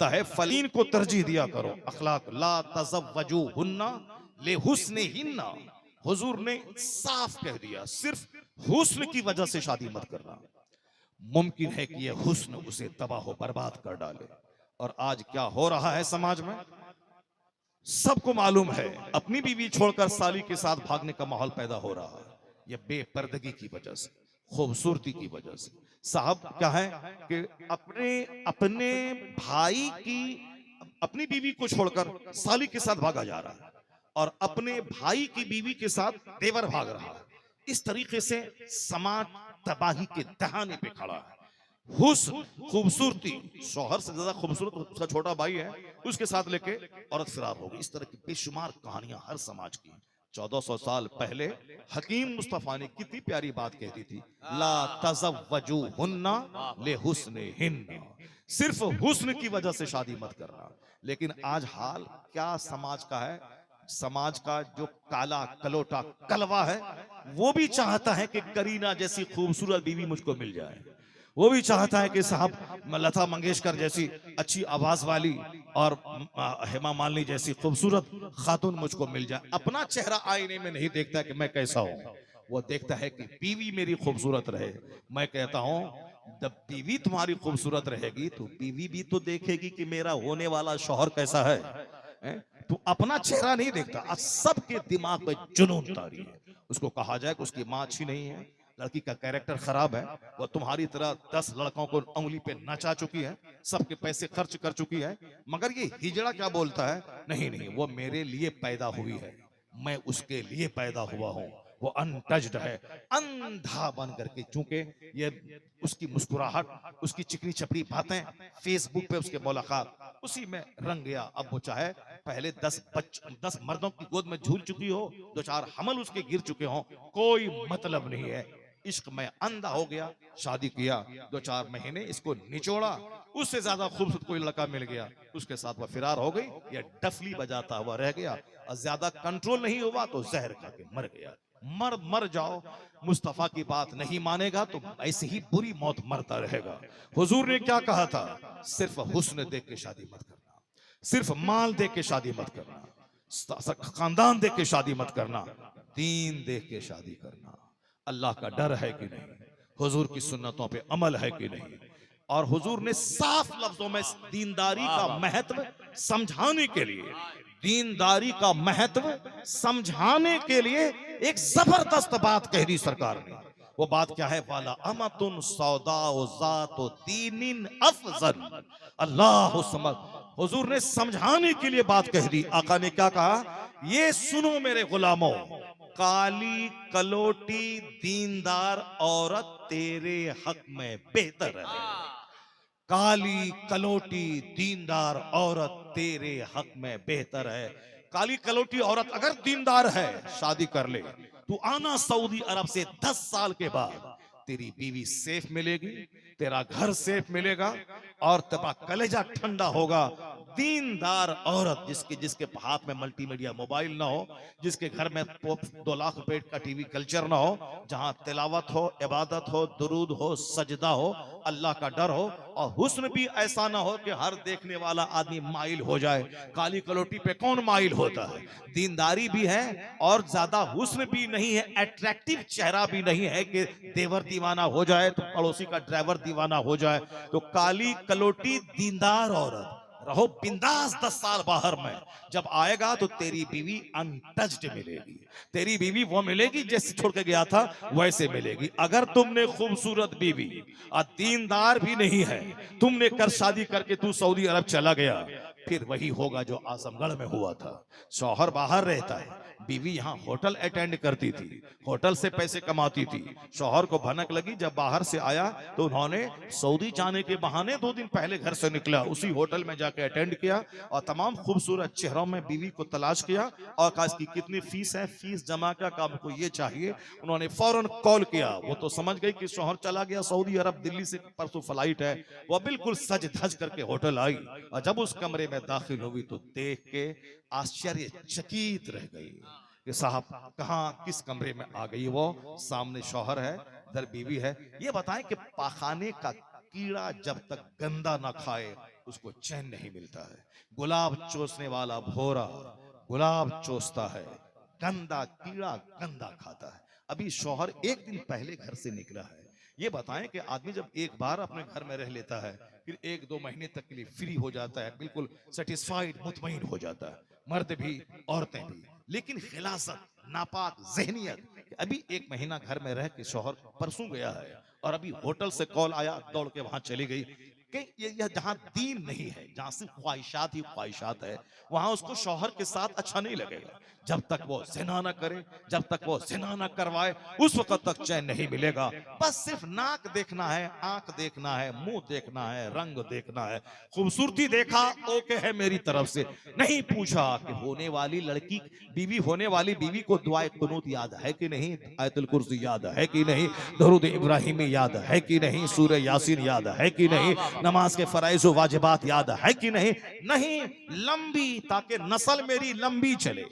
कहता है फलीन को तरजीह दिया करो। अखलाक ला तज़व्वजू हुन्ना ले हुस्ने हिन्ना। हुजूर ने साफ कह दिया सिर्फ हुस्न की वजह से शादी मत करना। मुमकिन है कि यह हुस्न उसे तबाह बर्बाद कर डाले। और आज क्या हो रहा है समाज में सबको मालूम है। अपनी बीवी छोड़कर साली के साथ भागने का माहौल पैदा हो रहा है। यह बेपर्दगी की वजह से, खूबसूरती की वजह से। साहब क्या है कि अपने अपने भाई की अपनी बीवी को छोड़कर साली के साथ भागा जा रहा है और अपने भाई की बीवी के साथ देवर भाग रहा है। इस तरीके से समाज तबाही के दहाने पे खड़ा है। हुस्न, खूबसूरती, शौहर से ज्यादा खूबसूरत उसका छोटा भाई है, उसके साथ लेके औरत फिरार हो गई। इस तरह की बेशुमार कहानियां हर समाज की। 1400 साल पहले हकीम मुस्तफा ने कितनी प्यारी बात कहती थी, ला तज़व्वजू हुन्ना ले हुस्ने हिन्ना। सिर्फ हुस्न की वजह से शादी मत करना। लेकिन आज हाल क्या समाज का है। समाज का जो काला कलोटा कलवा है वो भी चाहता है कि करीना जैसी खूबसूरत बीवी मुझको मिल जाए। वो भी चाहता है कि साहब लता मंगेशकर जैसी अच्छी आवाज वाली और हेमा मालिनी जैसी खूबसूरत खातून मुझको मिल जाए। अपना चेहरा आईने में नहीं देखता कि मैं कैसा हूं, वो देखता है कि बीवी मेरी खूबसूरत रहे। मैं कहता हूं जब बीवी तुम्हारी खूबसूरत रहेगी तो बीवी भी तो देखेगी कि मेरा होने वाला शौहर कैसा है, हैं? तू अपना चेहरा नहीं देखता। आज सबके दिमाग में जुनून तारी है। उसको कहा जाए कि उसकी माँ अच्छी नहीं है, लड़की का कैरेक्टर खराब है, वो तुम्हारी तरह 10 लड़कों को उंगली पे नचा चुकी है, सबके पैसे खर्च कर चुकी है। मगर ये हिजड़ा क्या बोलता है, नहीं नहीं वो मेरे लिए पैदा हुई है, मैं उसके लिए पैदा हुआ हूं। वो अनटच्ड है, अंधा बन करके। चूंकि ये उसकी मुस्कुराहट, उसकी चिकनी चपड़ी बातें, फेसबुक पे उसके मुलाकात, उसी में रंग गया। अब वो चाहे पहले 10 मर्दों की गोद में झूल चुकी हो, 2-4 हमल उसके गिर चुके हों, कोई मतलब नहीं है। इश्क में अंधा हो गया, शादी किया, 2-4 महीने इसको निचोड़ा, उससे ज्यादा खूबसूरत कोई लड़का मिल गया, उसके साथ वह फिरार हो गई। या डफली बजाता हुआ रह गया और ज्यादा कंट्रोल नहीं हुआ तो जहर खा के मर गया। मर मर जाओ, मुस्तफा की बात नहीं मानेगा तो ऐसे ही बुरी मौत मरता रहेगा। हुजूर ने क्या कहा था, सिर्फ हुस्न देख के शादी मत करना, सिर्फ माल देख के शादी मत करना, खानदान देख के शादी मत करना, दीन देख के शादी करना। अल्लाह का डर है कि नहीं, हुजूर की सुन्नतों पे अमल है कि नहीं। और हुजूर ने साफ लफ्जों में दीनदारी का महत्व समझाने के लिए, दीनदारी का महत्व समझाने के लिए एक जबरदस्त बात कह दी सरकार ने। वो बात क्या है, वाला अमतुन सौदा जात दीनिन अफजल। अल्लाह समझ, हुजूर ने समझाने के लिए बात कह दी। आका ने क्या कहा, ये सुनो मेरे गुलामों, काली कलोटी दीनदार औरत तेरे हक में बेहतर है। काली कलोटी दीनदार औरत तेरे हक में बेहतर है। काली कलोटी औरत अगर दीनदार है शादी कर ले। तू आना सऊदी अरब से 10 साल के बाद तेरी बीवी सेफ मिलेगी, तेरा घर सेफ मिलेगा और तेरा कलेजा ठंडा होगा। दीनदार औरत जिसके जिसके हाथ में मल्टीमीडिया मोबाइल ना हो, जिसके घर में 2 लाख रुपए का टीवी कल्चर ना हो, जहां तिलावत हो, इबादत हो, दुरूद हो, सजदा हो, अल्लाह का डर हो, और हुस्न भी ऐसा ना हो कि हर देखने वाला आदमी माइल हो जाए। काली कलोटी पे कौन माइल होता है। दीनदारी भी है और ज्यादा हुस्न भी नहीं है, अट्रैक्टिव चेहरा भी नहीं है कि देवर दीवाना हो जाए तो पड़ोसी का ड्राइवर दीवाना हो जाए। तो काली कलोटी दीनदार औरत, रहो बिंदास 10 साल बाहर में, जब आएगा तो तेरी बीवी अनटच्ड मिलेगी। तेरी बीवी वो मिलेगी जैसे छोड़ के गया था वैसे मिलेगी। अगर तुमने खूबसूरत बीवी और दीनदार भी नहीं है, तुमने कर शादी करके तू सऊदी अरब चला गया, फिर वही होगा जो आजमगढ़ में हुआ था। शौहर बाहर रहता है, बीवी यहाँ होटल अटेंड करती थी, होटल से पैसे कमाती थी। शौहर को भनक लगी, जब बाहर से आया तो उन्होंने सऊदी जाने के बहाने 2 दिन पहले घर से निकला, उसी होटल में जाके अटेंड किया और तमाम खूबसूरत चेहरों में बीवी को तलाश किया और कहा इसकी कितनी फीस है, फीस जमा कर, काम को ये चाहिए। उन्होंने फौरन कॉल किया। वो तो समझ गई कि शौहर चला गया सऊदी अरब, दिल्ली से परसों फ्लाइट है। वो बिल्कुल सज धज करके होटल आई और जब उस कमरे में दाखिल हुई तो देख के आश्चर्यचकित रह गई कि साहब कहाँ किस कमरे में आ गई। वो सामने शौहर है, इधर बीवी है। ये बताएं कि पाखाने का कीड़ा जब तक गंदा ना खाए उसको चैन नहीं मिलता है। गुलाब चूसने वाला भोरा गुलाब चूसता है, गंदा कीड़ा गंदा खाता है। अभी शौहर एक दिन पहले घर से निकला है। ये बताएं कि आदमी जब एक बार अपने घर में रह लेता है, फिर 1-2 महीने तक के लिए फ्री हो जाता है, बिल्कुल सेटिस्फाइड मुतमईन हो जाता है, मर्द भी औरतें भी। लेकिन खिलासत, नापाक जहनियत, अभी 1 महीना घर में रह के शौहर परसों गया है और अभी होटल से कॉल आया, दौड़ के वहां चली गई कि ये जहां दीन नहीं है, जहां सिर्फ ख्वाहिशात ही ख्वाहिशात है, वहां उसको शौहर के साथ अच्छा नहीं लगेगा। जब तक वो जिना ना करे, जब तक वो जिना ना करवाए, उस वक्त तक चैन नहीं मिलेगा। बस सिर्फ नाक देखना है, आंख देखना है, मुंह देखना है, रंग देखना है, खूबसूरती देखा ओके है मेरी तरफ से। नहीं पूछा कि होने वाली लड़की बीवी, होने वाली बीवी को दुआए कुनूत याद है कि नहीं, आयतुल कुर्सी याद है कि नहीं, दरूद इब्राहिमी याद है कि नहीं, सूरह यासीन याद है कि नहीं, नमाज के फराइज व वाजिबात याद है कि नहीं। नहीं, लंबी, ताकि नस्ल मेरी लंबी चले,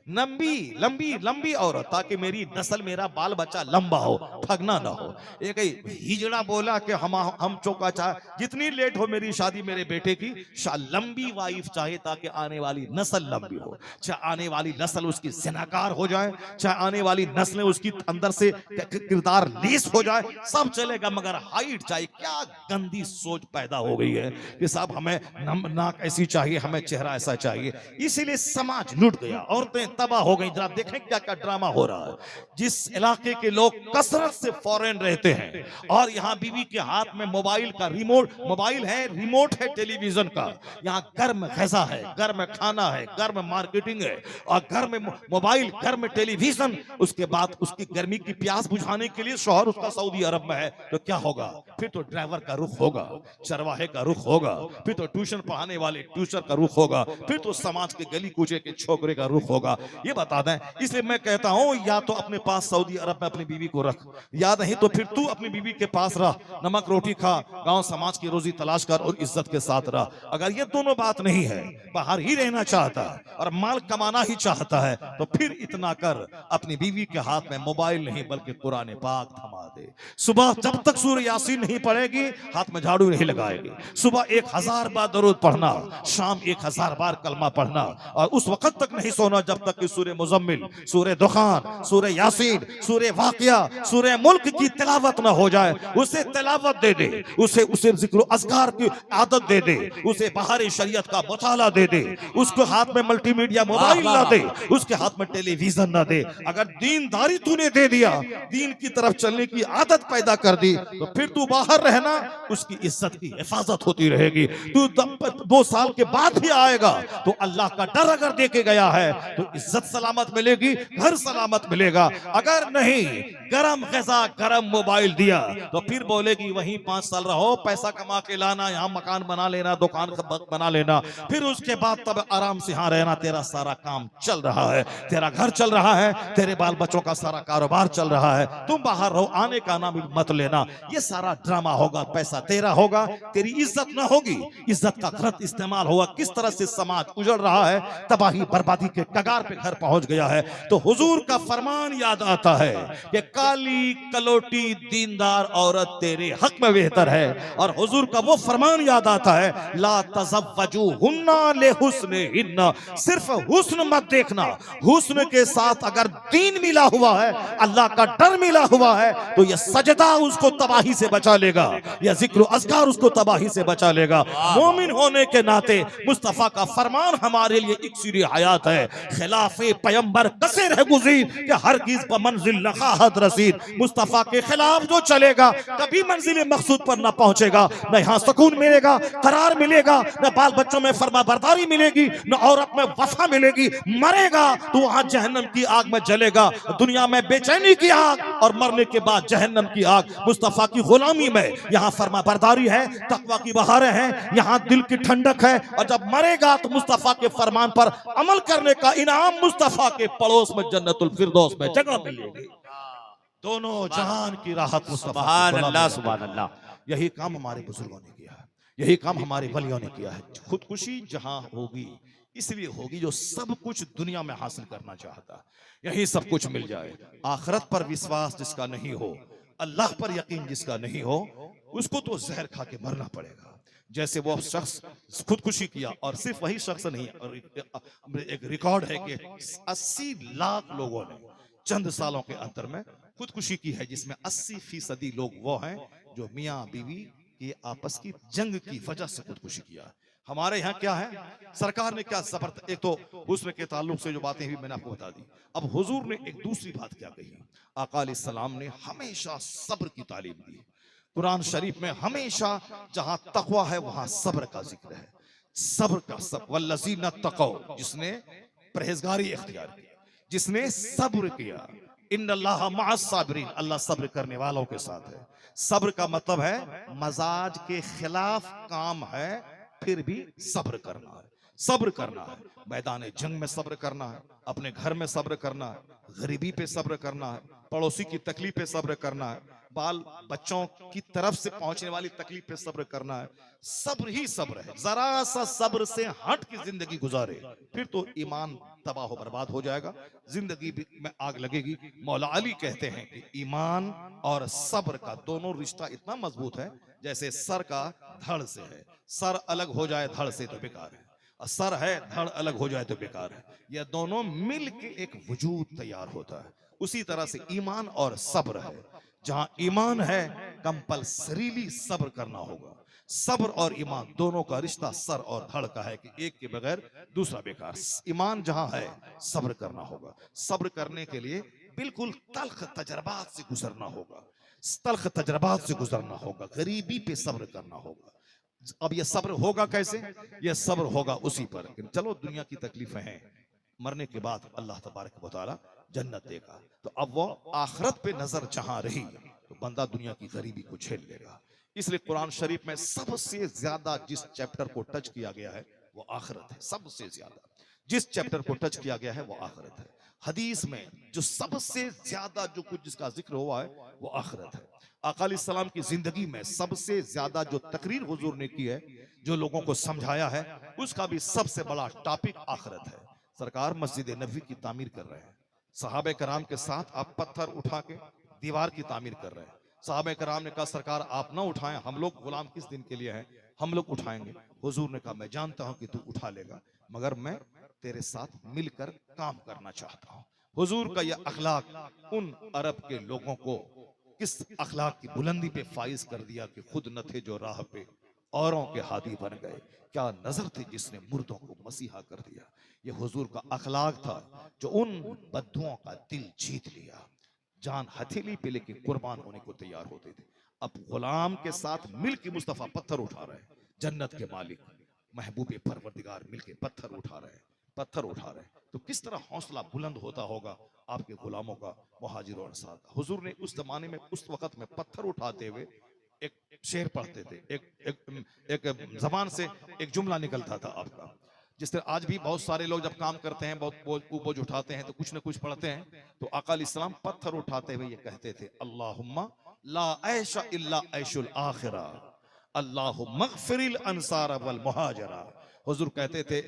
लंबी लंबी लंबी औरत, ताकि मेरी नस्ल, मेरा बाल बच्चा लंबा हो, ठगना ना हो। एक हिजड़ा बोला कि हम चौका चाहे जितनी लेट हो मेरी शादी मेरे बेटे की, लंबी वाइफ चाहे ताकि आने वाली नस्ल लंबी हो, चाहे आने वाली नस्ल उसकी जिनाकार हो जाए, चाहे आने वाली नस्ल उसकी अंदर से किरदार लीस हो जाए, सब चलेगा, मगर हाइट चाहिए। क्या गंदी सोच पैदा हो गई है कि साहब हमें नाक ऐसी चाहिए, हमें चेहरा ऐसा चाहिए। इसीलिए समाज लुट गया, औरतें तबाह हो गई। जरा देखें क्या क्या ड्रामा हो रहा है। जिस इलाके के लोग कसरत से फॉरेन रहते हैं और यहाँ बीवी के हाथ में मोबाइल का रिमोट, मोबाइल है, रिमोट है टेलीविजन का, यहाँ गर्म गज़ा है, गर्म खाना है, गर्म मार्केटिंग है, और घर में मोबाइल, घर में टेलीविजन, उसके बाद उसकी गर्मी की प्यास बुझाने के लिए शौहर उसका सऊदी अरब में है, तो क्या होगा? फिर तो ड्राइवर का रुख होगा, चरवाहे का रुख होगा, फिर तो ट्यूशन पढ़ाने वाले ट्यूशन का रुख होगा, फिर तो समाज के गली कूचे के छोकरे का रुख होगा। ये बता दें, इसलिए मैं कहता हूं, या तो अपने पास सऊदी अरब में अपनी बीवी को रख, या नहीं तो फिर तू अपनी बीवी के पास रह, नमक रोटी खा, गांव समाज की रोजी तलाश कर और इज्जत के साथ रह। अगर ये दोनों बात नहीं है, बाहर ही रहना चाहता है और माल कमाना ही चाहता है, तो फिर इतना कर, अपनी बीवी के हाथ में मोबाइल नहीं बल्कि कुरान पाक थमा दे। सुबह जब तक सूरह यासीन नहीं पढ़ेगी, हाथ में झाड़ू नहीं लगाएगी। सुबह 1000 बार दरूद पढ़ना, शाम 1000 बार कलमा पढ़ना, और उस वक्त तक नहीं सोना जब तक कि सूरह मुज़म्मिल, सूरह दुखान, सूरह यासीन, सूरह वाक़िया, सूरह मुल्क की तिलावत ना हो जाए। उसे तिलावत दे दे, उसे जिक्र अज़कार की आदत दे दे, उसे बाहर शरीयत का मुताला दे दे, उसको हाथ में मल्टीमीडिया मोबाइल ना दे, उसके हाथ में टेलीविजन ना दे। अगर दीनदारी तूने दे दिया, दीन की तरफ चलने की आदत पैदा कर दी, तो फिर तू बाहर रहना, उसकी इज्जत की हिफाजत होती रहेगी। तू 2 साल के बाद भी आएगा तो अल्लाह का डर अगर देके गया है तो इज्जत सलामत मिलेगी, घर सलामत मिलेगा। अगर नहीं, गरम गज़ा, गरम मोबाइल दिया, तो फिर बोलेगी वहीं 5 साल रहो, पैसा कमा के लाना, यहाँ मकान बना लेना, दुकान बना लेना, फिर उसके बाद तब आराम से यहाँ रहना। तेरा सारा काम चल रहा है, तेरा घर चल रहा है, तेरे बाल बच्चों का सारा कारोबार चल रहा है, तुम बाहर रहो, आने का नाम मत लेना। ये सारा ड्रामा होगा, पैसा तेरा होगा, तेरी इज्जत ना होगी, इज्जत का गलत इस्तेमाल होगा। किस तरह से समाज उजड़ रहा है, तबाही बर्बादी के कगार पे घर पहुंच गया है। तो हुजूर का फरमान याद आता है कि काली कलोटी दीनदार औरत तेरे हक में बेहतर है, और हुजूर का वो फरमान याद आता है, ला तज़व्वजुहुन्ना लिहुस्निहिन्ना, सिर्फ हुस्न मत देखना, हुस्न के साथ अगर दीन मिला हुआ है, अल्लाह का डर मिला हुआ है, तो यह सजदा उसको तबाही से बचा लेगा, यह जिक्र अज़कार उसको तबाही से बचा लेगा। मोमिन होने के नाते मुस्तफा का फरमान हमारे लिए इक्सीर हयात है। खिलाफे पैगंबर कसे रह गुज़ीर कि हरगिज़ ब मंजिल लखाहत रसीद। मुस्तफा के खिलाफ जो चलेगा कभी मंजिल मकसूद पर ना पहुंचेगा, न यहाँ सुकून मिलेगा, करार मिलेगा, न बाल बच्चों में फरमा बरदारी मिलेगी, न औरत में वफा मिलेगी। मरेगा तो वहां जहन्नम की आग में जलेगा, दुनिया में बेचैनी की आग और मरने के बाद जहन्नम की आग। मुस्तफा की गुलामी में यहाँ फरमा बरदारी है, तकवा की बहारें हैं, यहाँ दिल की ठंडक है, और जब मरेगा तो मुस्तफा के फरमान पर अमल करने का इनाम मुस्तफा के पड़ोस में जन्नतुल फिरदौस में जगह मिलेगी। दोनों जहान की राहत सुभान अल्लाह, सुभान अल्लाह। यही काम हमारे बुजुर्गों ने किया है, यही काम हमारे वलियों ने किया है। खुदकुशी जहां होगी इसलिए होगी जो सब कुछ दुनिया में हासिल करना चाहता है, यही सब कुछ मिल जाए। आखिरत पर विश्वास जिसका नहीं हो, अल्लाह पर यकीन जिसका नहीं हो, उसको तो जहर खा के मरना पड़ेगा। जैसे वो शख्स खुदकुशी किया, और सिर्फ वही शख्स नहीं, और एक रिकॉर्ड है कि 80 लाख लोगों ने चंद सालों के अंतर में खुदकुशी की है, जिसमें 80% लोग वो हैं जो मियाँ बीवी की आपस की जंग की वजह से खुदकुशी किया। हमारे यहाँ क्या है, सरकार ने क्या जबरदस्त, एक तो हुस्न के ताल्लुक से जो बातें हुई मैंने आपको बता दी। अब हुजूर ने एक दूसरी बात क्या कही, आका अलैहिस्सलाम ने हमेशा सब्र की तालीम दी। कुरान शरीफ में हमेशा जहां तकवा है वहां सब्र का जिक्र है। सब्र का सब वल्लज़ीना तक़ौ, जिसने परहेजगारी इख्तियार की, जिसने सब्र किया, इन्नल्लाहा मअस साबिरीन, अल्लाह सब्र करने वालों के साथ है। सब्र का मतलब है मजाज के खिलाफ काम है, फिर भी सब्र करना है। सब्र करना है, मैदान जंग में सब्र करना है, अपने घर में सब्र करना है, गरीबी पे सब्र करना है, पड़ोसी की तकलीफ पे सब्र करना है, बाल बच्चों की तरफ से पहुंचने वाली तकलीफ पे सब्र करना है। सब्र ही सब्र है। जरा सा सब्र से हट की जिंदगी गुजारे, फिर तो ईमान तबाह हो बर्बाद हो जाएगा, जिंदगी में आग लगेगी। मौला अली कहते हैं कि ईमान और सब्र का दोनों रिश्ता इतना मजबूत है जैसे सर का धड़ से है। सर अलग हो जाए धड़ से तो बेकार है, और सर है धड़ अलग हो जाए तो बेकार है। यह दोनों मिल के एक वजूद तैयार होता है। उसी तरह से ईमान और सब्र है। जहां ईमान है कंपलसरीली सब्र करना होगा। सब्र और ईमान दोनों का रिश्ता सर और धड़ का है कि एक के बगैर दूसरा बेकार। ईमान जहां है सब्र करना होगा। सब्र करने के लिए बिल्कुल तल्ख तजर्बात से गुजरना होगा। तल्ख तजर्बात से गुजरना होगा, गरीबी पे सब्र करना होगा। अब यह सब्र होगा कैसे, यह सब्र होगा उसी पर कि चलो दुनिया की तकलीफें हैं, मरने के बाद अल्लाह तबारक व तआला जन्नत देगा, तो अब वो आखिरत पे नजर जहां रही तो बंदा दुनिया की गरीबी को झेल लेगा। इसलिए कुरान शरीफ में सबसे ज्यादा जिस चैप्टर को टच किया गया है वो आखिरत है। सबसे ज्यादा जिस चैप्टर को टच किया गया है वो आखिरत है। हदीस में जो सबसे ज्यादा जो कुछ जिसका जिक्र हुआ है वो आखिरत है। आका अलैहिस्सलाम की जिंदगी में सबसे ज्यादा जो तकरीर हुजूर ने की है, जो लोगों को समझाया है, उसका भी सबसे बड़ा टॉपिक आखिरत है। सरकार मस्जिद नबवी की तामीर कर रहे हैं, सहाबे कराम के साथ आप पत्थर उठा के दीवार की तामीर कर रहे हैं। सहाबे कराम ने कहा सरकार आप ना उठाएं, हम लोग गुलाम किस दिन के लिए हैं, हम लोग उठाएंगे। हुजूर ने कहा मैं जानता हूं कि तू उठा लेगा, मगर मैं तेरे साथ मिलकर काम करना चाहता हूं। हुजूर का यह अखलाक उन अरब के लोगों को किस अखलाक की बुलंदी पे फाइज कर दिया कि खुद न थे जो राह पे औरों के हादी बन गए। क्या नजर थे जिसने मुर्दों को मसीहा कर दिया। ये हुजूर का अखलाक था जो उन बद्दुओं का दिल जीत लिया, जान हथेली पे लेके कुर्बान होने को तैयार होते थे। अब गुलाम के साथ मिलके मुस्तफा पत्थर उठा रहे हैं, जन्नत के मालिक महबूब परवरदिगार मिलके पत्थर उठा रहे हैं, पत्थर उठा रहे हैं, तो किस तरह हौसला बुलंद होता होगा आपके गुलामों का, मुहाजिर और अंसार का। हुजूर ने उस जमाने में उस वक्त में पत्थर उठाते हुए एक शेर पढ़ते थे, एक जबान से एक जुमला निकलता था आपका। जिस तरह आज भी बहुत सारे लोग जब काम करते हैं, बहुत बोझ उठाते हैं तो कुछ ना कुछ पढ़ते हैं, तो आका अलैहिस्सलाम पत्थर उठाते हुए ये कहते थे अल्लाहुम्मा ला ऐशा इल्ला ऐशुल आखिरा, अल्लाहुम्मा मगफिरिल अंसार वल मुहाजिरा। हुजूर कहते थे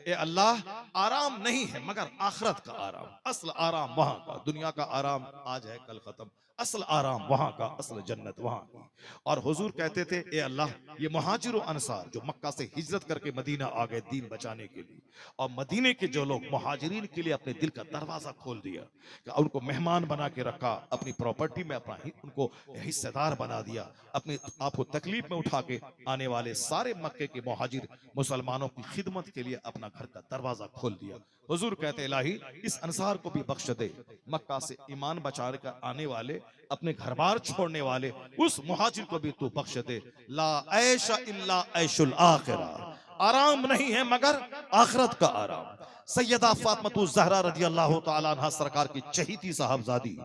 ए अल्लाह, आराम नहीं है मगर आखिरत का आराम, असल आराम वहां का, दुनिया का आराम आज है कल खत्म, असल आराम वहां का, असल जन्नत वहां की। और हुजूर कहते थे ए अल्लाह, ये मुहाजिर और अंसार जो मक्का से हिजरत करके मदीना आ गए दीन बचाने के लिए, और मदीने के जो लोग मुहाजिरीन के लिए अपने दिल का दरवाजा खोल दिया, उनको मेहमान बना के रखा, अपनी प्रॉपर्टी में अपना उनको हिस्सेदार बना दिया, अपने आपको तकलीफ में उठा के आने वाले सारे मक्के के मुहाजिर मुसलमानों की खिदमत के लिए अपना घर का दरवाजा खोल दिया। हुजूर कहते इलाही इस अंसार को भी बख्श दे, मक्का से ईमान बचा कर आने वाले, अपने घर बार छोड़ने वाले उस मुहाजिर को भी तू बख्श दे। ला ऐशा इल्ला ऐशुल आखिरा, आराम नहीं है मगर आखिरत का आराम। सैयदा फातिमा ज़हरा रज़ी अल्लाह तआला अन्हा सरकार की चहीती साहबजादी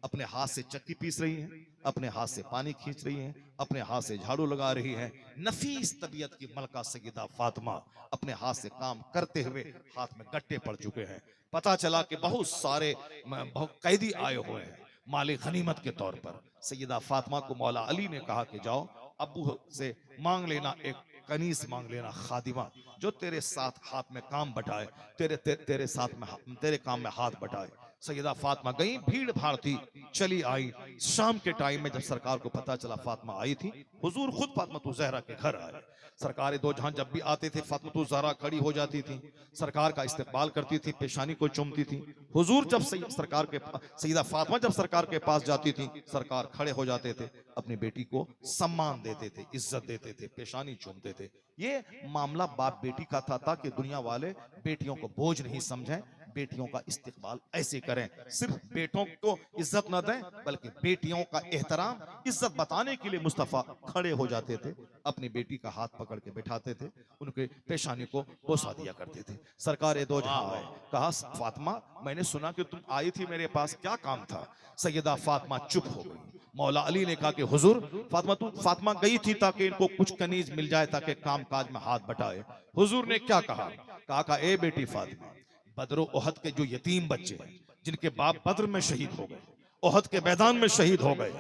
अपने हाथ से चक्की पीस रही हैं, अपने हाथ से पानी खींच रही हैं, अपने हाथ से झाड़ू लगा रही हैं। नफीस तबीयत की मलका सैयदा फातिमा अपने हाथ से काम करते हुए हाथ में गट्टे पड़ चुके हैं। पता चला कि बहुत सारे बहुत कैदी आए हुए हैं माले गनीमत के तौर पर। सैयदा फातिमा को मौला अली ने कहा कि जाओ अबू से मांग लेना, एक कनीस मांग लेना, खादिमा जो तेरे साथ हाथ में काम बटाए, तेरे साथ में तेरे काम में हाथ बटाए। सैयदा फातिमा गई, भीड़ भाड़ थी, चली आई। शाम के टाइम में जब सरकार को पता चला फातिमा आई थी, हुजूर खुद फातिमा ज़हरा के घर आए। सरकार दो जहां जब भी आते थे फातिमा ज़हरा खड़ी हो जाती थी, सरकार का इस्तकबाल करती थी, पेशानी को चूमती थी। हुजूर जब सरकार के सईदा फातिमा जब सरकार के पास जाती थी, सरकार खड़े हो जाते थे, अपनी बेटी को सम्मान देते थे, इज्जत देते थे, पेशानी चूमते थे। ये मामला बाप बेटी का था ताकि दुनिया वाले बेटियों को बोझ नहीं समझें, बेटियों का इस्तेकबाल ऐसे करें, सिर्फ बेटों को इज्जत न दें बल्कि बेटियों का एहतराम इज्जत बताने के लिए मुस्तफा खड़े हो जाते थे, अपनी बेटी का हाथ पकड़ के बैठाते थे, उनके पेशानी को बोसा दिया करते थे। सरकार दो जहां आए, कहा फातिमा मैंने सुना कि तुम आई थी मेरे पास, क्या काम था? सैयदा फातिमा चुप हो गई। मौला अली ने कहा कि हुजूर फातिमा गई थी ताकि इनको कुछ कनीज मिल जाए ताकि काम काज में हाथ बटाए। हुजूर ने क्या कहा? कहा ए बेटी फातिमा, बदर ओहद के जो यतीम बच्चे हैं जिनके बाप बद्र में शहीद हो गए, ओहद के मैदान में शहीद हो गए,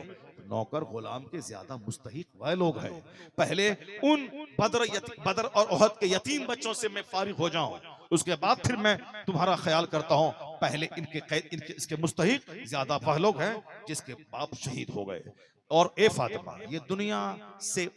नौकर गुलाम के ज्यादा मुस्तहिक वह लोग हैं। पहले उन बदर और ओहद के यतीम बच्चों से मैं फारिग हो जाऊं, उसके बाद फिर मैं तुम्हारा ख्याल करता हूं। पहले इनके इसके मुस्तहिक ज्यादा वह लोग हैं जिसके बाप शहीद हो गए। और ए फातिमा, ये दुनिया से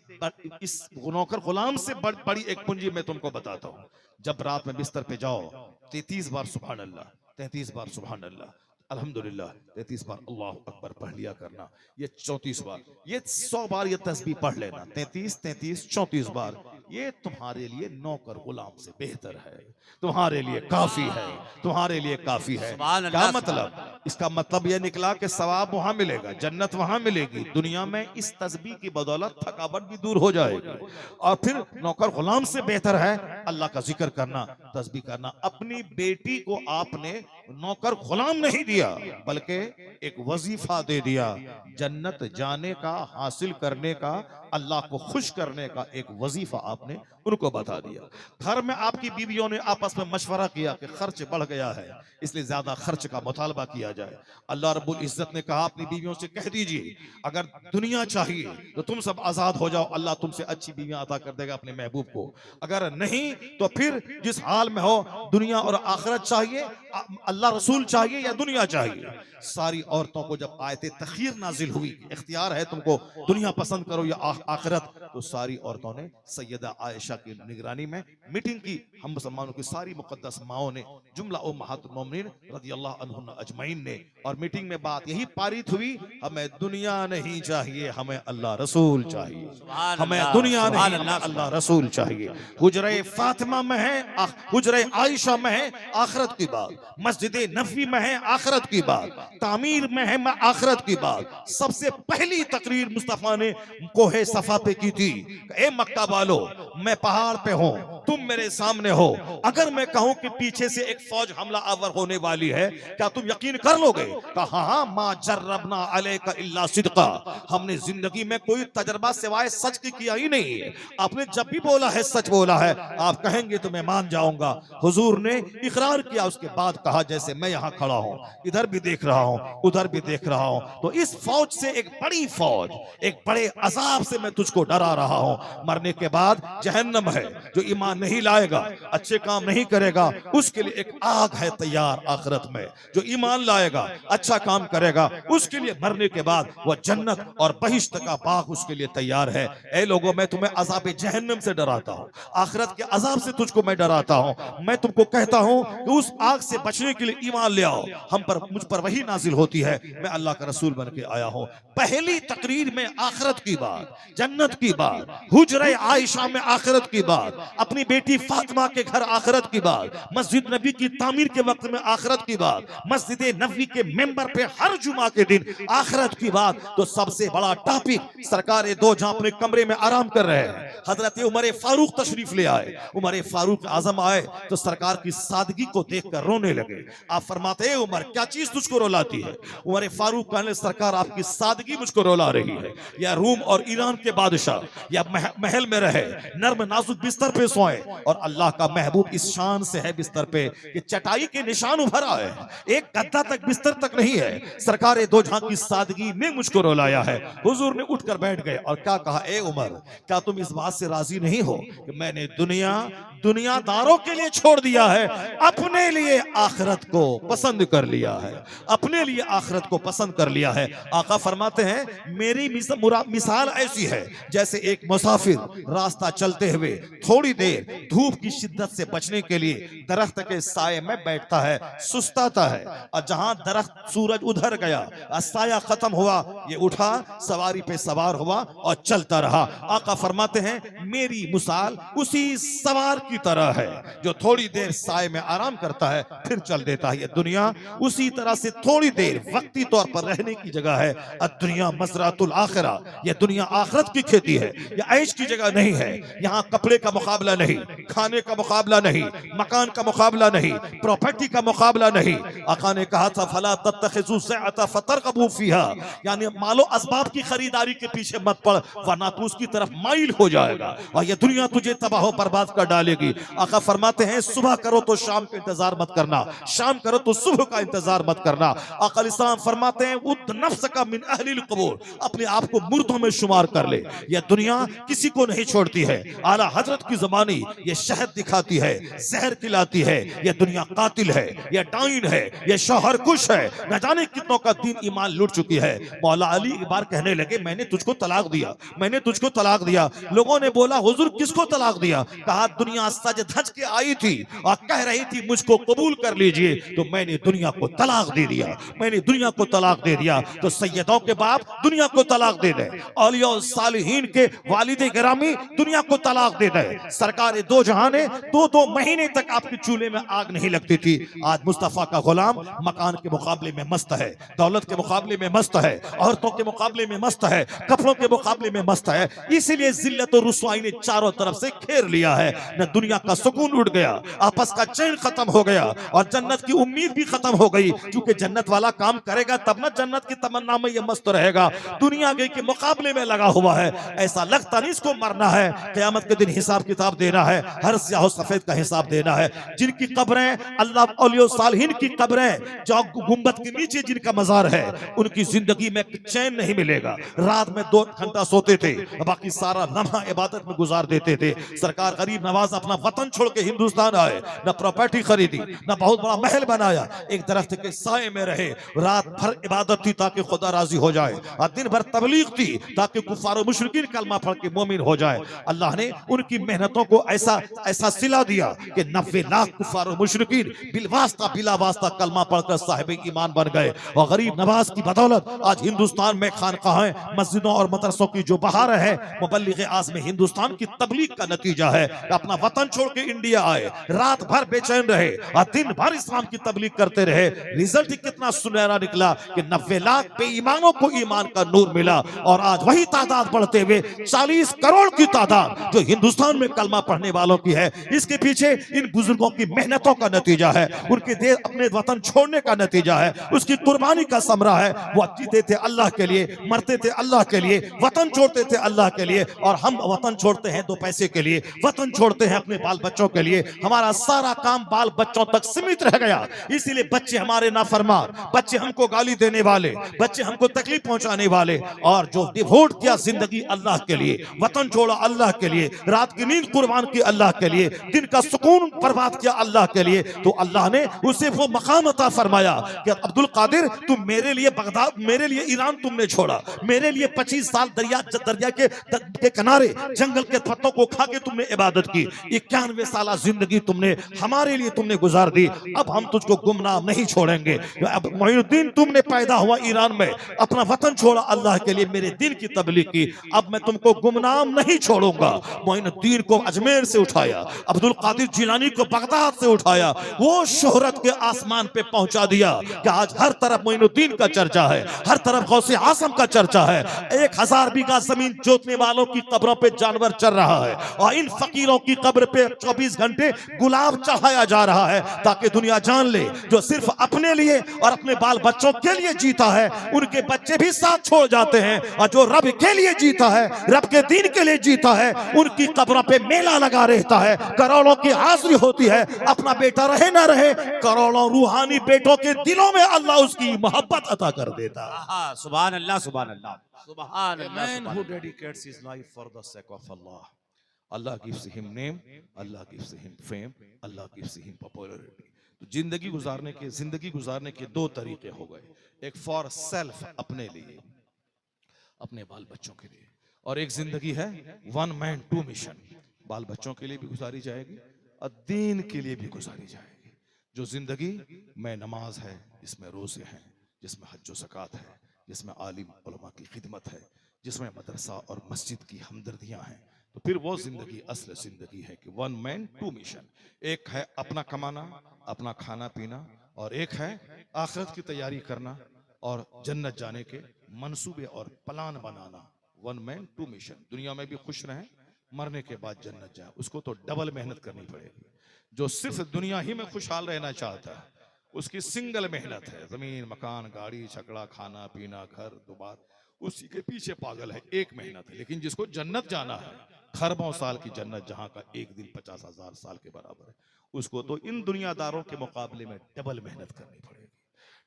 इस नौकर गुलाम से बड़ी एक पूंजी मैं तुमको बताता हूँ। जब रात में बिस्तर पे जाओ 33 बार सुभान अल्लाह, 33 बार सुभान अल्लाह, अल्हम्दुलिल्लाह 33 बार अल्लाह अकबर पढ़ लिया करना। ये 34 बार, ये 100 बार ये तस्बीह पढ़ लेना, 33 33 34 बार। ये तुम्हारे लिए नौकर गुलाम से बेहतर है, तुम्हारे लिए काफी है, तुम्हारे लिए काफी है। क्या मतलब? इसका मतलब यह निकला कि सवाब वहां मिलेगा, जन्नत वहां मिलेगी। दुनिया में इस तस्बीह की बदौलत थकावट भी दूर हो जाएगी। और फिर नौकर गुलाम से बेहतर है अल्लाह का जिक्र करना, तस्बीह करना। अपनी बेटी को आपने नौकर गुलाम नहीं दिया बल्कि एक वजीफा दे दिया, जन्नत जाने का, हासिल करने का, अल्लाह को खुश करने का एक वजीफा आपने उनको बता दिया। घर में आपकी बीवियों ने आपस में मशवरा किया कि खर्च बढ़ गया है, इसलिए ज्यादा खर्च का मुतालबा किया जाए। अल्लाह रब्बुल इज्जत ने कहा अपनी बीवियों से कह दीजिए अगर दुनिया चाहिए तो तुम सब आजाद हो जाओ, अल्लाह तुमसे अच्छी बीवियां अता कर देगा अपने महबूब को। अगर नहीं तो फिर जिस हाल में हो, दुनिया और आखिरत चाहिए, अल्लाह रसूल चाहिए या दुनिया चाहिए। सारी औरतों को जब आयते तखीर नाजिल हुई, इख्तियार है तुमको दुनिया पसंद करो या आखिरत, तो सारी औरतों ने सैयदा आयशा की निगरानी में मीटिंग की। हम मुसलमानों की सारी मुकद्दस माओं ने, जुमला उम्महातुल मोमिनीन रज़ियल्लाहु अन्हुन्ना अजमईन ने, और मीटिंग में बात यही पारित हुई, हमें दुनिया नहीं चाहिए, हमें अल्लाह रसूल चाहिए। हमें दुनिया नहीं, हमें अल्लाह रसूल चाहिए। हुजरे फातिमा में है, हुजरे आयशा में है आखिरत की बात, मस्जिद नबवी में है आखिरत की बात, तामीर में है आखिरत की बात। सबसे पहली तकरीर मुस्तफा ने कोहे सफा पे की थी। ए मक्का वालो, मैं पहाड़ पे हूँ, तुम मेरे सामने हो, अगर मैं कहूं कि पीछे से एक फौज हमला आवर होने वाली है, क्या तुम यकीन कर लोगे? कहा हाँ, मां जर्रबना अलैका इल्ला सिद्का, हमने जिंदगी में कोई तजर्बा सिवाय सच की किया ही नहीं है। आपने जब भी बोला है सच बोला है, आप कहेंगे तो मैं मान जाऊंगा। हुजूर ने इकरार किया, उसके बाद कहा जैसे मैं यहाँ खड़ा हूँ, इधर भी देख रहा हूँ, उधर भी देख रहा हूँ, तो इस फौज से, एक बड़ी फौज, एक बड़े अजाब से मैं तुझको डरा रहा हूँ। मरने के बाद जहन्नम है, जो ईमान नहीं लाएगा, अच्छे काम नहीं करेगा, उसके लिए एक आग है तैयार आखिरत में। जो ईमान लाएगा, अच्छा काम करेगा, उसके लिए मरने के बाद वह जन्नत और बहिश्त का बाग उसके लिए तैयार है। ऐ लोगों, मैं तुम्हें अजाब जहन्नम से डराता हूँ, आखिरत के अजाब से तुझको मैं डराता हूँ। मैं तुमको कहता हूँ कि उस आग से बचने के लिए ईमान ले आओ। मुझ पर वही नाजिल होती है, मैं अल्लाह का रसूल बन के आया हूँ। पहली तकरीर में आखिरत की बात, जन्नत की बात, हुजरे आयशा में आखिरत की बात, अपनी बेटी फातिमा के घर आखिरत की बात, मस्जिद नबी की तामीर के वक्त में आखिरत की बात, मस्जिद नबी के मेंबर पे हर जुमा के दिन आखिरत की बात। तो सबसे बड़ा टॉपिक, सरकार दो जहां अपने कमरे में आराम कर रहे हैं, हजरत उमर फारूक तशरीफ ले आए। उमर फारूक आजम आए तो सरकार की सादगी को देखकर रोने लगे। आप फरमाते हैं उमर, क्या चीज तुझको रुलाती है? उमर फारूक कहने, सरकार आपकी सादगी मुझको रुला रही है। या रूम और ईरान के बादशाह या महल में रहे, नर्म नाजुक बिस्तर पे सोए, और अल्लाह का महबूब इस शान से है बिस्तर पे कि चटाई के निशान उभर आए, एक गद्दा तक बिस्तर तक नहीं है। सरकार दो जहां की सादगी ने मुझको रुलाया है। हुजूर ने उठकर बैठ गए और क्या कहा, ए उमर, क्या तुम इस बात से राजी नहीं हो कि मैंने दुनिया दुनियादारों के लिए छोड़ दिया है, अपने लिए आखिरत को पसंद कर लिया है, अपने लिए आखिरत को पसंद कर लिया है। आका फरमाते हैं मेरी मिसाल ऐसी है जैसे एक मुसाफिर रास्ता चलते हुए थोड़ी देर धूप की शिद्दत से बचने के लिए दरख्त के साये में बैठता है, सुस्ताता है, और जहां दरख्त सूरज उधर गया, साया खत्म हुआ, ये उठा, सवारी पे सवार हुआ और चलता रहा। आका फरमाते हैं मेरी मिसाल उसी सवार की तरह है जो थोड़ी देर साये में आराम करता है फिर चल देता है। ये दुनिया उसी तरह से थोड़ी देर वक्ती तौर पर रहने की जगह है। दुनिया मज़रातुल आखिरा, ये दुनिया आखिरत की खेती है, ये ऐश की जगह नहीं है। यहाँ कपड़े का मुकाबला नहीं, खाने का मुकाबला नहीं, मकान का मुकाबला नहीं, प्रॉपर्टी का मुकाबला नहीं। आका ने कहा था फला तत्तखिज़ू ज़ैअता फतरक़बू फ़ीहा, यानी मालो असबाब की खरीदारी के पीछे मत पड़ वरना तू उसकी तरफ माइल हो जाएगा और ये दुनिया तुझे तबाह बर्बाद कर डालेगी। आका फरमाते हैं सुबह करो तो शाम का इंतजार मत करना, शाम करो तो सुबह का इंतजार मत करना। आका इस्लाम फरमाते हैं उद नफ्स का मिन अहलिल क़ुबूर, अपने आप को मुर्दों में शुमार कर ले। यह दुनिया किसी को नहीं छोड़ती है। आला हजरत की ज़बानी ये शहद दिखाती है, जहर खिलाती है। यह दुनिया कातिल है, यह डाइन है, यह शौहर कुश है, न जाने कितनों का दीन ईमान लूट चुकी है। मौला अली एक बार कहने लगे मैंने तुझको तलाक दिया, मैंने तुझको तलाक दिया। लोगों ने बोला हुजूर किसको तलाक दिया? कहा दुनिया सज धज के आई थी और कह रही थी मुझको कबूल कर लीजिए, तो मैंने दुनिया को तलाक दे दिया, मैंने दुनिया को तलाक दे दिया। तो सैयदों के बाप दुनिया को तलाक दे दे, औलिया और सालिहीन के वालिद गिरामी दुनिया को तलाक दे दे। सरकार दो जहां ने 2-2 महीने तक आपके चूल्हे में आग नहीं लगती थी। आज मुस्तफा का गुलाम मकान के मुकाबले में मस्त है, दौलत के मुकाबले में मस्त है, औरतों के मुकाबले में मस्त है, कपड़ों के मुकाबले में मस्त है। इसीलिए जिल्लत और रुसवाई ने चारों तरफ से घेर लिया है। न दुनिया का सुकून उड़ गया, आपस का चैन खत्म हो गया और जन्नत की उम्मीद भी खत्म हो गई, क्योंकि जन्नत वाला काम करेगा तब ना जन्नत की तमन्ना में ये मस्त रहेगा। दुनिया के मुकाबले में लगा हुआ है। ऐसा लगता नहीं इसको मरना है, क़यामत के दिन हिसाब किताब देना है, हर स्याह सफेद का हिसाब देना है। जिनकी कब्रें अल्लाह औलिया सालिहीन की कब्रें जो गुंबद के नीचे जिनका मजार है, उनकी जिंदगी में चैन नहीं मिलेगा। रात में 2 घंटा सोते थे, बाकी सारा लम्हा इबादत में गुजार देते थे। सरकार गरीब नवाज अपना वतन छोड़ के हिंदुस्तान आए, न प्रॉपर्टी खरीदी, न बहुत बड़ा महल बनाया, एक दरख्त के साए में रहे। रात भर इबादत थी ताकि खुदा राजी हो जाए, और दिन भर तबलीग थी ताकि कुफार और मुशरिकीन कलमा पढ़ के मोमिन हो जाए। अल्लाह ने उनकी मेहनतों को ऐसा सिला दिया कि 90 लाख कुफार और मुशरिकीन बिलवास्ता बिला वास्ता कलमा पढ़कर साहिब ईमान बन गए। और गरीब नवाज की बदौलत आज हिंदुस्तान में खानकाहें, मस्जिदों और मदरसों की जो बहार है, मुबल्लिग आज़म हिंदुस्तान की तबलीग का नतीजा है। अपना वतन छोड़ के इंडिया आए, रात भर बेचैन रहे और दिन भर इस्लाम की तबलीग करते रहे। रिजल्ट कितना सुनहरा निकला कि 90 लाख बेईमानों को ईमान का नूर मिला। और आज वही तादाद बढ़ते हुए 40 करोड़ की तादाद जो हिंदुस्तान में कलमा पढ़ने वालों की है। इसके पीछे इन बुजुर्गों की मेहनतों का नतीजा है, उनके देश अपने वतन छोड़ने का नतीजा है, उसकी कुर्बानी का समरा है। वो जीते थे अल्लाह के लिए, मरते थे अल्लाह के लिए, वतन छोड़ते थे अल्लाह के लिए। और हम वतन छोड़ते हैं 2 पैसे के लिए, वतन छोड़ते हैं अपने बाल बच्चों के लिए। हमारा सारा काम बाल बच्चों तक सीमित रह गया। इसीलिए बच्चे हमारे नाफरमान, बच्चे हमको गाली देने वाले, बच्चे हमको तकलीफ पहुंचाने वाले। और जो डिवोट किया जिंदगी अल्लाह के लिए, वतन छोड़ा अल्लाह के लिए, रात की नींद कुर्बान की अल्लाह के लिए, दिन का सुकून बर्बाद किया अल्लाह के लिए, तो अल्लाह ने उसे वो मकाम अता फरमाया कि अब्दुल कादिर तुम मेरे लिए बगदाद, मेरे लिए ईरान तुमने छोड़ा, मेरे लिए 25 साल दरिया के किनारे जंगल के पत्तों को खा के तुमने इबादत की, 91 साल जिंदगी तुमने हमारे लिए तुमने गुजार दी। अब हम तुझको गुमनाम नहीं छोड़ेंगे। अब मोइनुद्दीन तुमने पैदा हुआ ईरान में, अपना वतन छोड़ा अल्लाह के लिए, मेरे दिन की तबलीग की, अब मैं तुमको गुमनाम नहीं छोड़ूंगा। मोइनुद्दीन को अजमेर से उठाया, अब्दुल कादिर जिलानी को बगदाद से उठाया, वो शोहरत के आसमान पे पहुंचा दिया कि आज हर तरफ मोइनुद्दीन का चर्चा है, हर तरफ गौसे आजम का चर्चा है। 1000 बीघा जमीन जोतने वालों की कब्रों पे जानवर चल रहा है और इन फकीरों की कब्र पे 24 घंटे गुलाब चढ़ाया जा रहा है, ताकि दुनिया जान ले जो सिर्फ अपने लिए और अपने बाल बच्चों के लिए जीता है, उनके बच्चे भी साथ छोड़ जाते हैं। और जो रब के लिए जीता है, रब के दीन के लिए जीता है, उनकी कब्रों पे मेला लगा रहता है, करोड़ों की हाजिरी होती है। अपना बेटा रहे ना रहे, करोड़ों रूहानी बेटों के दिलों में अल्लाह उसकी मोहब्बत अता कर देता है। सुभान अल्लाह, सुभान अल्लाह, सुभान A अल्लाह, man सुभान who Allah. dedicates his life for the sake of Allah. Allah gives him name, Allah gives him fame, Allah gives him popularity. तो जिंदगी गुजारने के दो तरीके हो गए, एक फॉर सेल्फ, अपने लिए, अपने बाल बच्चों के लिए, और एक जिंदगी है वन मैन टू मिशन, बाल बच्चों के लिए भी गुजारी जाएगी और दीन के लिए भी गुजारी जाएगी। जो जिंदगी में नमाज है, जिसमें रोजे हैं, जिसमें हज व ज़कात है, जिसमें आलिम उलमा की खिदमत है, जिसमें मदरसा और मस्जिद की हमदर्दियां हैं, तो फिर वो जिंदगी असल जिंदगी है कि वन मैन टू मिशन। एक है अपना कमाना, अपना खाना पीना, और एक है आखिरत की तैयारी करना और जन्नत जाने के मंसूबे और प्लान बनाना। One man to mission. दुनिया में भी खुश रहें, मरने के बाद जन्नत जाए, उसको तो डबल मेहनत करनी पड़ेगी। जो सिर्फ दुनिया ही में खुशहाल रहना चाहता है, उसकी सिंगल मेहनत है, जमीन मकान गाड़ी छकड़ा खाना पीना घर दुबार, उसी के पीछे पागल है, एक मेहनत है। लेकिन जिसको जन्नत जाना है, खरबों साल की जन्नत जहां का एक दिन 50,000 साल के बराबर है, उसको तो इन दुनियादारों के मुकाबले में डबल मेहनत करनी पड़ेगी,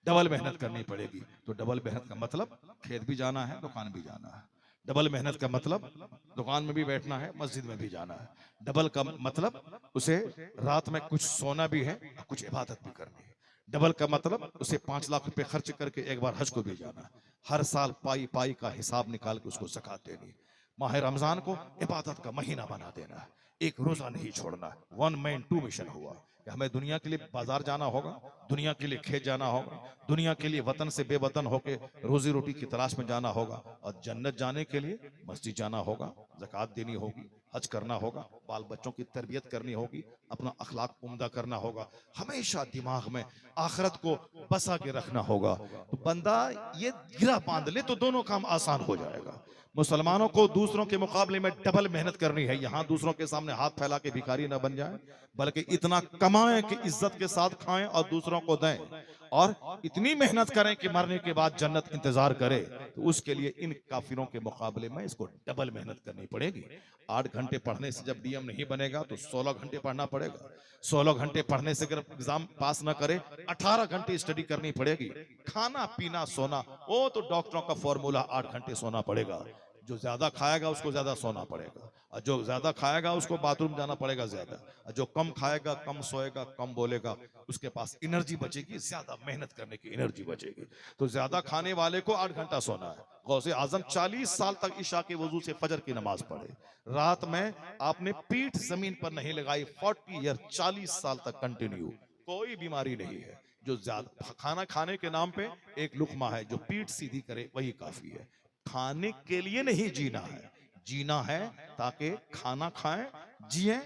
डबल मेहनत करनी पड़ेगी। तो डबल मेहनत का मतलब खेत भी जाना है, दुकान भी जाना है। डबल मेहनत का मतलब दुकान में भी बैठना है, मस्जिद में भी जाना है। डबल का मतलब उसे रात में कुछ सोना भी है, कुछ इबादत भी करनी है। डबल का मतलब उसे 5 लाख रुपए खर्च करके एक बार हज को भी जाना है। हर साल पाई पाई का हिसाब निकाल के उसको ज़कात देनी है। माह रमजान को इबादत का महीना बना देना है, एक रोजा नहीं छोड़ना है। वन मैन टू मिशन हुआ कि हमें दुनिया के लिए बाजार जाना होगा, दुनिया के लिए खेत जाना होगा, दुनिया के लिए वतन से बेवतन होके रोजी रोटी की तलाश में जाना होगा, और जन्नत जाने के लिए मस्जिद जाना होगा, ज़कात देनी होगी, हज करना होगा, बाल बच्चों की तरबियत करनी होगी, अपना अखलाक उम्दा करना होगा। हमेशा दिमाग में आखिरत को बसा के रखना होगा। तो बंदा ये गिरा बांध ले तो दोनों काम आसान हो जाएगा। मुसलमानों को दूसरों के मुकाबले में डबल मेहनत करनी है। यहाँ दूसरों के सामने हाथ फैला के भिखारी न बन जाए, बल्कि इतना कमाएं कि इज्जत के साथ खाएं और दूसरों को दें, और इतनी मेहनत करें कि मरने के बाद जन्नत इंतजार करे। तो उसके लिए इन काफिरों के मुकाबले में इसको डबल मेहनत करनी पड़ेगी। 8 घंटे पढ़ने से जब डीएम नहीं बनेगा तो 16 घंटे पढ़ना पड़ेगा। 16 घंटे पढ़ने से अगर एग्जाम पास ना करे, 18 घंटे स्टडी करनी पड़ेगी। खाना पीना सोना, वो तो डॉक्टरों का फॉर्मूला, 8 घंटे सोना पड़ेगा। जो ज्यादा खाएगा उसको ज्यादा सोना पड़ेगा, और जो ज्यादा खाएगा उसको बाथरूम जाना पड़ेगा ज्यादा, और जो कम खाएगा कम सोएगा कम बोलेगा, उसके पास एनर्जी बचेगी, ज्यादा मेहनत करने की एनर्जी बचेगी। तो ज्यादा खाने वाले को 8 घंटा सोना है। गौसे आजम 40 साल तक इशा के वजू से फजर की नमाज पढ़े, रात में आपने पीठ जमीन पर नहीं लगाई, 40 ईयर 40 साल तक कंटिन्यू, कोई बीमारी नहीं है। जो ज्यादा खाना खाने के नाम पे एक लुकमा है, जो पीठ सीधी करे वही काफी है। खाने के लिए नहीं जीना है, जीना है ताकि खाना खाएं, जिए,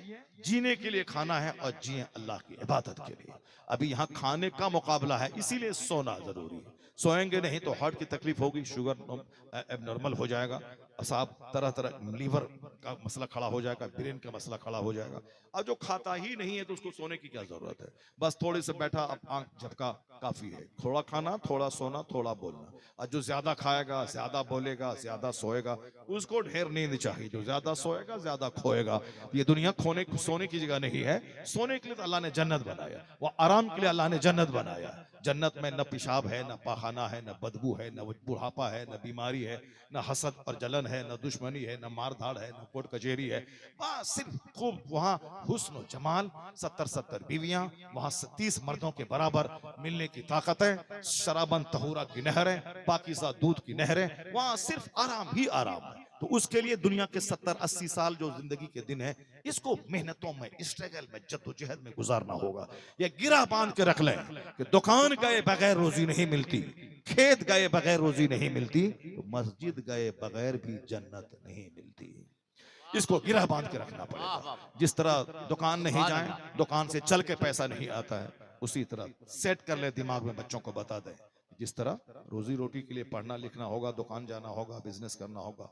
जीने के लिए खाना है, और जिए अल्लाह की इबादत के लिए। अभी यहाँ खाने का मुकाबला है, इसीलिए सोना जरूरी है। सोएंगे नहीं तो हार्ट की तकलीफ होगी, शुगर एबनॉर्मल हो जाएगा, असाब तरह तरह लीवर का मसला खड़ा हो जाएगा, ब्रेन का मसला खड़ा हो जाएगा। अब जो खाता ही नहीं है तो उसको सोने की क्या जरूरत है? बस थोड़े से बैठा, अब आंख झपका काफी है। थोड़ा खाना, थोड़ा सोना, थोड़ा बोलना। और जो ज्यादा खाएगा, ज्यादा बोलेगा, ज्यादा सोएगा, उसको ढेर नींद चाहिए। जो ज्यादा सोएगा ज्यादा खोएगा। ये दुनिया खोने सोने की जगह नहीं है। सोने के लिए तो अल्लाह ने जन्नत बनाया, वो आराम के लिए अल्लाह ने जन्नत बनाया। जन्नत में न पेशाब है, न पाखाना है, न बदबू है, न बुढ़ापा है, न बीमारी है, न हसद और जलन है, न दुश्मनी है, न मारधाड़ है, न कोर्ट कचहरी है। बस सिर्फ खूब वहाँ हुस्न जमाल, 70 बीवियां, वहाँ 30 मर्दों के बराबर मिलने की ताकत है, शराबन तहूरा की नहरें, पाकीज़ा दूध की नहरें, वहाँ सिर्फ आराम ही आराम है। तो उसके लिए दुनिया के 70-80 साल जो जिंदगी के दिन है, इसको मेहनतों में, स्ट्रगल में, जद्दोजहद में गुजारना होगा। ये गिरा बांध के रख लें कि दुकान गए बगैर रोजी नहीं मिलती, खेत गए बगैर रोजी नहीं मिलती, तो मस्जिद गए बगैर भी जन्नत नहीं मिलती। इसको गिरा बांध के रखना पड़ेगा। जिस तरह दुकान नहीं जाए, दुकान से चल के पैसा नहीं आता है, उसी तरह सेट कर ले दिमाग में, बच्चों को बता दे जिस तरह रोजी रोटी के लिए पढ़ना लिखना होगा, दुकान जाना होगा, बिजनेस करना होगा।